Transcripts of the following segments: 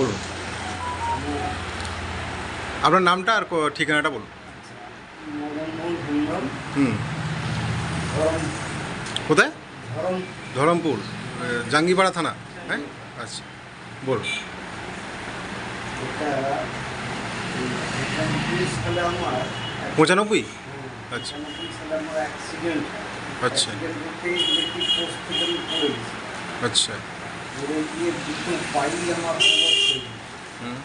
বলুন আপনার নামটা আর ঠিকানাটা বলুন। মদনমোহন হেমব্রম, হুম, ধরম কোথায়? ধরম ধরমপুর, জাঙ্গিপাড়া থানা। হ্যাঁ, আচ্ছা বলুন। এটা 95 সালে আমার 95? আচ্ছা 95 সালে আমার অ্যাক্সিডেন্ট আচ্ছা করতে ইলেকট্রিক পোস্ট থেকে আমি পড়ে গেছি। আচ্ছা। পড়ে গিয়ে দুটো পাই আমার অবশ হয়ে গেছে। হুম,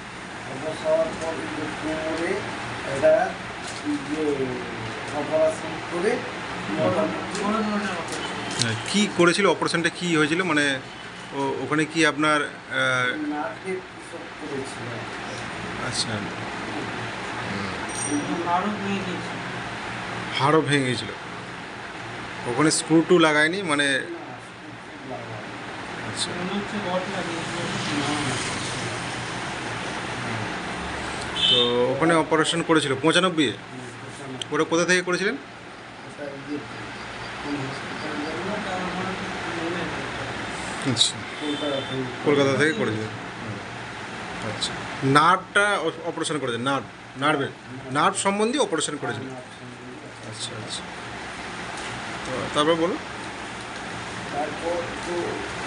অবশ হওয়ার পর কিন্তু কোমরে এটা যে অপারেশন করে হ্যাঁ, কী করেছিল অপারেশনটা, কী হয়েছিল মানে ওখানে কি আপনার নার্ভের কিসব করেছিল। আচ্ছা আরও ভেঙে গেছে। হাড়ও ভেঙে গেছিল, ওখানে স্ক্রু টু লাগায়নি মানে? আচ্ছা তো ওখানে অপারেশন করেছিল 95-এ? ওটা কোথা থেকে করেছিলেন? আচ্ছা, কলকাতা থেকে করেছিলেন। আচ্ছা, নার্ভটা অপারেশন করেছেন? নার্ভ সম্বন্ধে অপারেশন করেছিলেন? আচ্ছা আচ্ছা, তো তারপর বলুন। তারপর তো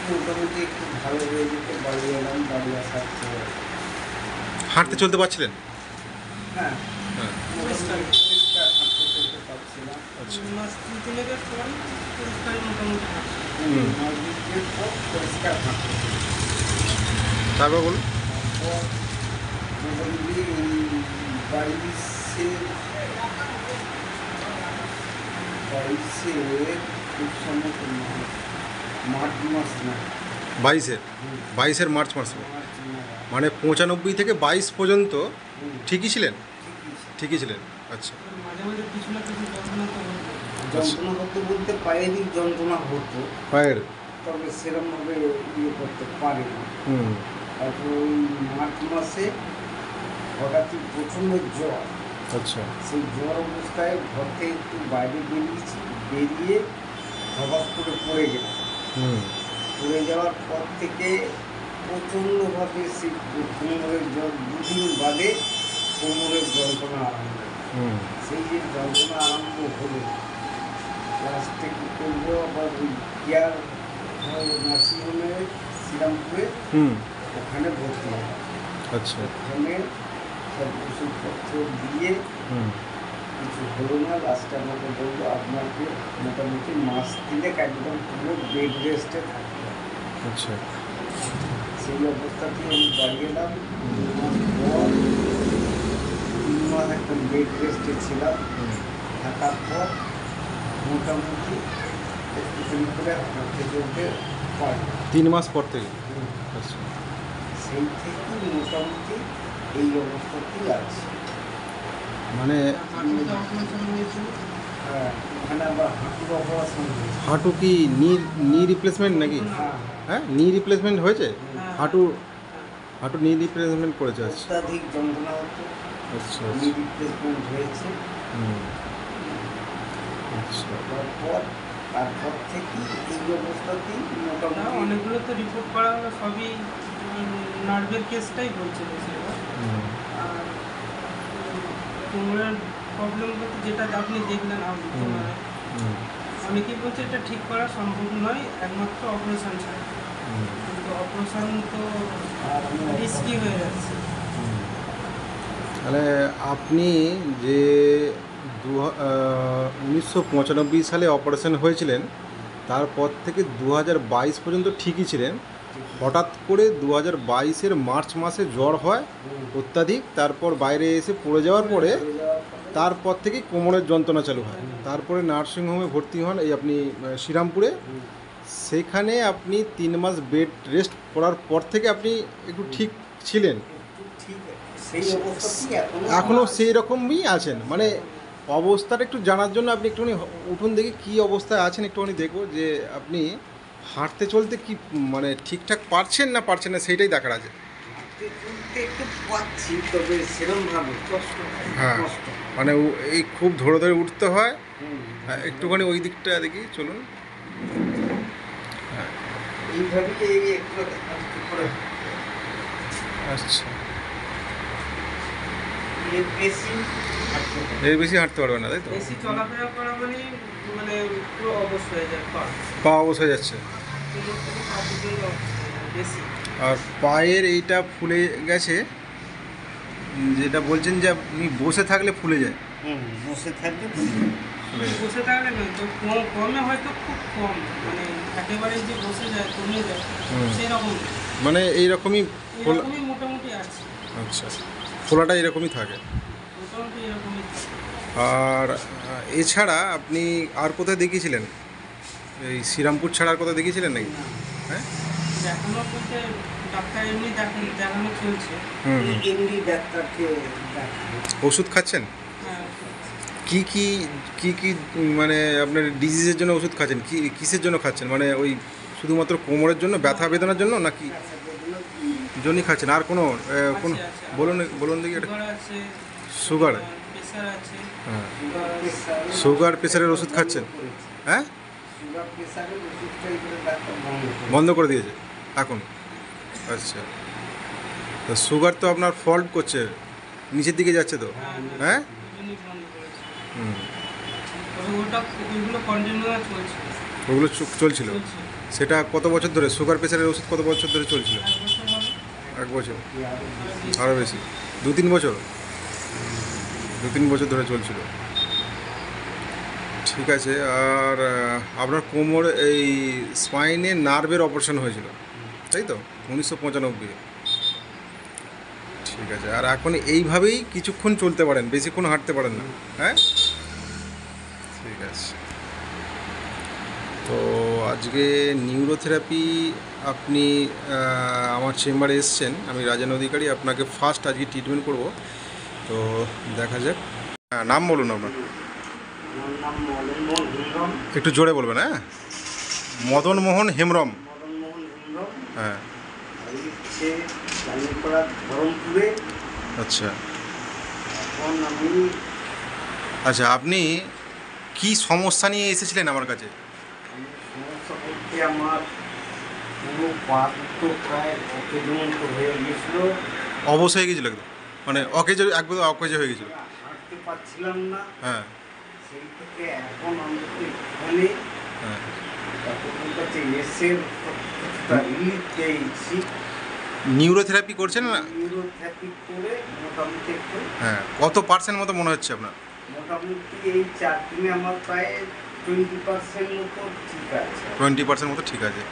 মোটামুটি একটু ভালো হয়ে যেতে বাড়ি এলাম। বাড়ি আসার পর হাঁটতে চলতে পারছিলেন? হ্যাঁ হ্যাঁ, পরিষ্কার হাঁটতে চলতে পারছিলাম। আচ্ছা। মাস তিনেকের পর পরিষ্কার মোটামুটি হুম। মাস দুয়েকের পর পরিষ্কার হাঁটতে। তারপর বলুন। তারপর মোটামুটি এই 22-এ খুব সম্ভবত মার্চ মাস না 22-এর মার্চ মাসে, মার্চ না মানে 95 থেকে 22 পর্যন্ত ঠিকই ছিলেন? ঠিকই ঠিকই ছিলেন, আচ্ছা। মাঝে মাঝে কিছু না কিছু যন্ত্রণা হতো বলতে পায়েরই যন্ত্রণা হতো, পায়ের? তবে সেরকমভাবে ইয়ে করতে পারে না। হুম, তারপর ওই মার্চ মাসে হঠাৎই প্রচণ্ড জ্বর। আচ্ছা সেই জ্বর অবস্থায় ঘর থেকে একটু বাইরে বেরিয়ে ধপাস করে পড়ে গেলাম। হুম পড়ে যাওয়ার পর থেকে প্রচণ্ডভাবে সেই কোমরের দুদিন বাদে কোমরের যন্ত্রণা আরম্ভ হলো। হুম সেই যে যন্ত্রণা আরম্ভ হলো, লাস্টে কী করবো, আবার ওই কেয়ার নার্সিংহোমে শ্রীরামপুরে হুম ওখানে ভর্তি হলাম। আচ্ছা ওখানে সব ওষুধপত্র দিয়ে হুম কিছু হলো না। লাস্টে আমাকে বললো আপনাকে মোটামুটি মাস 3 একদম পুরো বেড রেস্টে থাকতে হবে। আচ্ছা সেই অবস্থাতেই আমি বাড়ি এলাম। 2 মাস পর 3 মাস একদম বেড রেস্টে ছিলাম। হুম থাকার পর মোটামুটি একটুখানি করে হাঁটতে চলতে পারি। 3 মাস পর থেকে? আচ্ছা, সেই থেকেই মোটামুটি এই অবস্থাতেই আছে। মানে হ্যাঁ, ওখানে আবার হাঁটুর অপারেশন হয়েছে। হাঁটু কি নি রিপ্লেসমেন্ট নাকি? হ্যাঁ, হ্যাঁ, নি রিপ্লেসমেন্ট হয়েছে? হ্যাঁ। হাঁটু নি রিপ্লেসমেন্ট করেছে? আচ্ছা অত্যাধিক যন্ত্রণা হতো, আচ্ছা নি আচ্ছা রিপ্লেসমেন্ট হয়েছে। হুম আচ্ছা তারপর থেকেই এই অবস্থাতেই না, মোটামুটি অনেকগুলো তো রিপোর্ট করা হলো, সবই নার্ভের কেসটাই বলছে বেশিরভাগ। হুম আর কোমরের প্রবলেম বলতে যেটা আপনি দেখলেন হুম হুম অনেকেই বলছে এটা ঠিক করা সম্ভব নয় একমাত্র অপারেশন ছাড়া, হুম কিন্তু অপারেশন তো আর আমি রিস্কি হয়ে যাচ্ছে। হুম। তাহলে আপনি যে 1995 সালে অপারেশন হয়েছিলেন, তারপর থেকে 2022 পর্যন্ত ঠিকই ছিলেন। হঠাৎ করে 2022-এর মার্চ মাসে জ্বর হয় অত্যাধিক, তারপর বাইরে এসে পড়ে যাওয়ার পরে তারপর থেকেই কোমরের যন্ত্রণা চালু হয়। তারপরে নার্সিংহোমে ভর্তি হন এই আপনি শ্রীরামপুরে। সেখানে আপনি 3 মাস বেড রেস্ট করার পর থেকে আপনি একটু ঠিক ছিলেন। ঠিক সেই অবস্থাতেই এখনও সেই রকমই আছেন, মানে অবস্থাটা একটু জানার জন্য আপনি একটুখানি উঠুন দেখি কী অবস্থায় আছেন, একটুখানি দেখো যে আপনি হাঁটতে চলতে কি মানে ঠিকঠাক পারছেন না পারছেন না, সেইটাই দেখার আছে। হাঁটতে চলতে একটু পাচ্ছি, তবে সেরকমভাবে কষ্ট হয়, হ্যাঁ, কষ্ট। মানে এই খুব ধরে ধরে উঠতে হয়। হুম। হ্যাঁ, একটুখানি ওই দিকটা দেখি চলুন। এইভাবেই এই একটু আস্তে করে আচ্ছা, এর বেশি হাঁটতে পারে। এর বেশি হাঁটতে পারবে না, তাই তো? বেশি চলাফেরা করা মানে মানে পুরো অবশ হয়ে যায় পা, পা অবশ হয়ে যাচ্ছে। কোমর থেকে পা পর্যন্ত অবশ হয়ে যায় বেশি। আর পায়ের এইটা ফুলে গেছে, যেটা বলছেন যে আপনি বসে থাকলে ফুলে যায়। বসে থাকবে ফুলে যায়। বসে থাকলে নয় তো কমে হয়তো খুব কম, মানে একেবারে যে বসে যায় কমে যায় হুম। সেরকম না। মানে এইরকমই ফোলা। এরকমই মোটামুটি আছে, আচ্ছা, ফোলাটা এরকমই থাকে। মোটামুটি এরকমই থাকে। আর এছাড়া আপনি আর কোথায় দেখিয়েছিলেন? এই শ্রীরামপুর ছাড়া আর কোথায় দেখিয়েছিলেন নাকি? হ্যাঁ। দেখানো বলতে ডাক্তার এমনি দেখানো চলছে। হুম হুম। এমনি ডাক্তারকে দেখাবে। ওষুধ খাচ্ছেন? হ্যাঁ, কি কি কি কি মানে আপনার ডিজিজের জন্য ওষুধ খাচ্ছেন? কি কিসের জন্য খাচ্ছেন? মানে ওই শুধুমাত্র কোমরের জন্য, ব্যথা বেদনার জন্য, নাকি জন্যই খাচ্ছেন? আর কোনো কোনো আছে। বলুন বলুন দেখি এটা। সুগার আছে, সুগার? প্রেশার আছে, হ্যাঁ। বা সুগার প্রেশারের ওষুধ খাচ্ছেন? হ্যাঁ, সুগার প্রেশারের ওষুধটা এগুলো ডাক্তার বন্ধ করে দিয়েছে এখন। আচ্ছা, তো সুগার তো আপনার ফল্ট করছে, নিচের দিকে যাচ্ছে তো। হ্যাঁ। ওই জন্যই বন্ধ করেছে। হুম। তবে ওইগুলো কন্টিনিউ চলছে, ওগুলো চলছিল। চলছে। সেটা কত বছর ধরে সুগার প্রেশারের ওষুধ কত বছর ধরে চলছিল? 1 বছর হবে। 1 বছর? আর আরও বেশি? 2-3 বছর? 2-3 বছর ধরে চলছিল। ঠিক আছে। আর আপনার কোমর এই স্পাইনে নার্ভের অপারেশন হয়েছিল, তাই তো? 1995। ঠিক আছে। আর এখন এইভাবেই কিছুক্ষণ চলতে পারেন, বেশিক্ষণ হাঁটতে পারেন না, হ্যাঁ? ঠিক আছে। তো আজকে নিউরোথেরাপি আপনি আমার চেম্বারে এসছেন, আমি রাজেন অধিকারী, আপনাকে ফার্স্ট আজকে ট্রিটমেন্ট করব। তো দেখা যাক। হ্যাঁ, নাম বলুন আপনার। আমার নাম মদনমোহন হিমরম। একটু জোরে বলবেন। হ্যাঁ, মদনমোহন হেমব্রম। মদনমোহন হিমরম। হ্যাঁ। বাড়ি হচ্ছে জানিপাড়া ধরমপুরে। আচ্ছা এখন আমি আচ্ছা, আপনি কি সমস্যা নিয়ে এসেছিলেন আমার কাছে? সমস্যা করতে আমার পুরো পা দুটো প্রায় অকেজন্ত হয়ে গেছিলো। অবশ হয়ে গেছিলো একদম, মানে অকেজ, একদম অকেজ হয়ে গেছিলো। হাঁটতে পারছিলাম না। হ্যাঁ সেই থেকে এখন আমি এখানে হ্যাঁ। ডাক্তারের কাছে এসে কিছুটা রিলিফ পেয়েছি। নিউরোথেরাপি করছেন না? নিউরোথেরাপি করে মোটামুটি একটু হ্যাঁ, কত পার্সেন্ট মতো মনে হচ্ছে আপনার? মোটামুটি এই 4 দিনে আমার প্রায় 20% মতো ঠিক আছে। 20% মতো ঠিক আছে।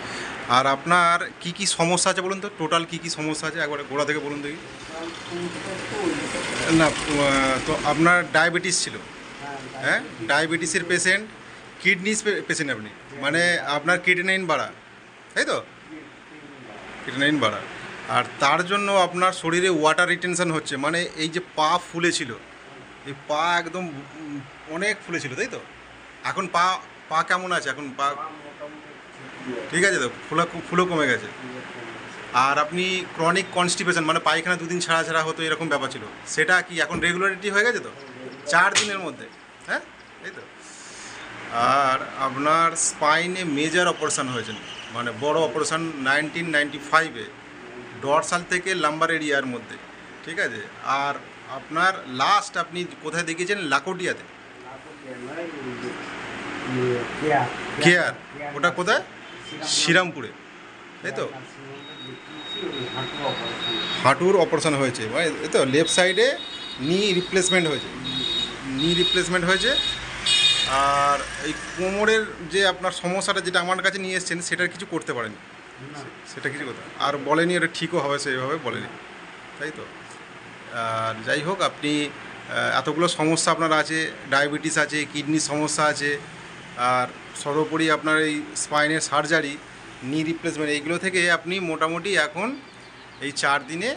আর আপনার কি কি সমস্যা আছে বলুন তো? টোটাল কি কি সমস্যা আছে একবারে গোড়া থেকে বলুন দেখি। না, তো আপনার ডায়াবেটিস ছিল? হ্যাঁ, ডায়াবেটিসের পেশেন্ট, কিডনিস পেশেন্ট আপনি, মানে আপনার কিডনাইন বাড়া, তাই তো? কিডনাইন বাড়া। আর তার জন্য আপনার শরীরে ওয়াটার রিটেনশন হচ্ছে, মানে এই যে পা ফুলেছিল, এই পা একদম অনেক ফুলেছিল, তাই তো? এখন পা পা কেমন আছে এখন? পা ঠিক আছে তো? ফুলো কমে গেছে। আর আপনি ক্রনিক কনস্টিপেশন, মানে পায়খানা 2 দিন ছাড়া ছাড়া হতো, এরকম ব্যাপার ছিল, সেটা কি এখন রেগুলারিটি হয়ে গেছে তো 4 দিনের মধ্যে? হ্যাঁ, এই তো। আর আপনার স্পাইনে মেজর অপারেশন হয়েছে, মানে বড় অপারেশন 1995-এ, ডরসাল থেকে লাম্বার এরিয়ার মধ্যে, ঠিক আছে? আর আপনার লাস্ট আপনি কোথায় দেখিয়েছেন? লাকোটিয়াতে। কেয়ার? ওটা কোথায়? শ্রীরামপুরে, তাই তো? হাঁটুর অপারেশন হয়েছে, মানে এই তো লেফট সাইডে নি রিপ্লেসমেন্ট হয়েছে, নি রিপ্লেসমেন্ট হয়েছে। আর এই কোমরের যে আপনার সমস্যাটা যেটা আমার কাছে নিয়ে এসেছেন, সেটার কিছু করতে পারেনি, সেটা কিছু করতে আর বলেনি, ওটা ঠিকও হবে সেইভাবে বলেনি, তাই তো? আর যাই হোক, আপনি এতগুলো সমস্যা আপনার আছে, ডায়াবেটিস আছে, কিডনির সমস্যা আছে, আর সর্বোপরি আপনার এই স্পাইনের সার্জারি, নি রিপ্লেসমেন্ট, এইগুলো থেকে আপনি মোটামুটি এখন এই 4 দিনে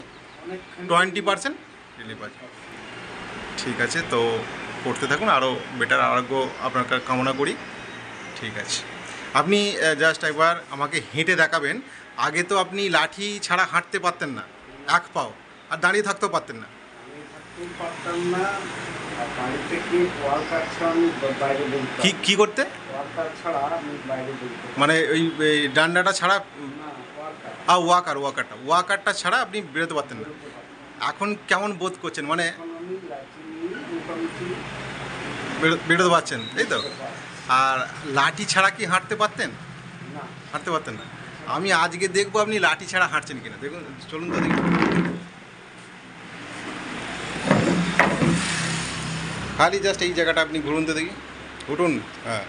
20% রিলিফ আছে। ঠিক আছে, তো করতে থাকুন, আরও বেটার আরোগ্য আপনার কামনা করি। ঠিক আছে, আপনি জাস্ট একবার আমাকে হেঁটে দেখাবেন। আগে তো আপনি লাঠি ছাড়া হাঁটতে পারতেন না, এক পাও, আর দাঁড়িয়ে থাকতেও পারতেন না। পারতাম না, বাড়ি থেকে ওয়ার্কার ছাড়া আমি বাইরে বলতাম। কি করতে? ওয়ার্কার ছাড়া আমি বাইরে বলতাম মানে ওই ডান্ডাটা ছাড়া? না, ওয়ার্কার। আর ওয়াকারটা ছাড়া আপনি বেরোতে পারতেন না। এখন কেমন বোধ করছেন, মানে এখন আমি লাঠি নিয়ে মোটামুটি বেরোতে পারছেন তাই তো? করতে পারছি। আর লাঠি ছাড়া কি হাঁটতে পারতেন? না, হাঁটতে পারতেন না। আমি আজকে দেখবো আপনি লাঠি ছাড়া হাঁটছেন কিনা, দেখুন, চলুন তো দেখি। খালি জাস্ট এই জায়গাটা আপনি ঘুরুন তো দেখি, উঠুন। হ্যাঁ,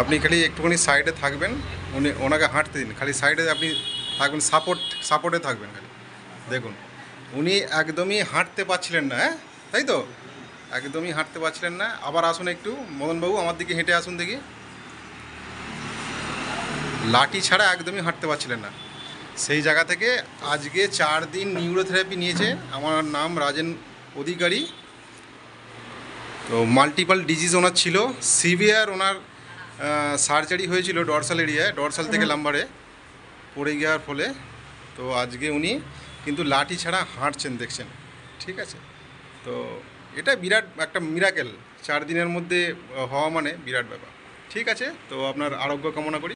আপনি খালি একটুখানি সাইডে থাকবেন, ওনাকে হাঁটতে দিন, খালি সাইডে আপনি থাকবেন, সাপোর্টে থাকবেন খালি। দেখুন উনি একদমই হাঁটতে পারছিলেন না, হ্যাঁ তাই তো, একদমই হাঁটতে পারছিলেন না। আবার আসুন একটু, মদনবাবু আমার দিকে হেঁটে আসুন দেখি। লাঠি ছাড়া একদমই হাঁটতে পারছিলেন না। সেই জায়গা থেকে আজকে 4 দিন নিউরোথেরাপি নিয়েছে। আমার নাম রাজেন অধিকারী। তো মাল্টিপল ডিজিজ ওনার ছিল, সিভিয়ার ওনার সার্জারি হয়েছিল ডরসাল এরিয়ায়, ডরসাল থেকে লাম্বারে পড়ে যাওয়ার ফলে। তো আজকে উনি কিন্তু লাঠি ছাড়া হাঁটছেন, দেখছেন, ঠিক আছে। তো এটা বিরাট একটা মিরাকেল, 4 দিনের মধ্যে হওয়া মানে বিরাট ব্যাপার। ঠিক আছে, তো আপনার আরোগ্য কামনা করি।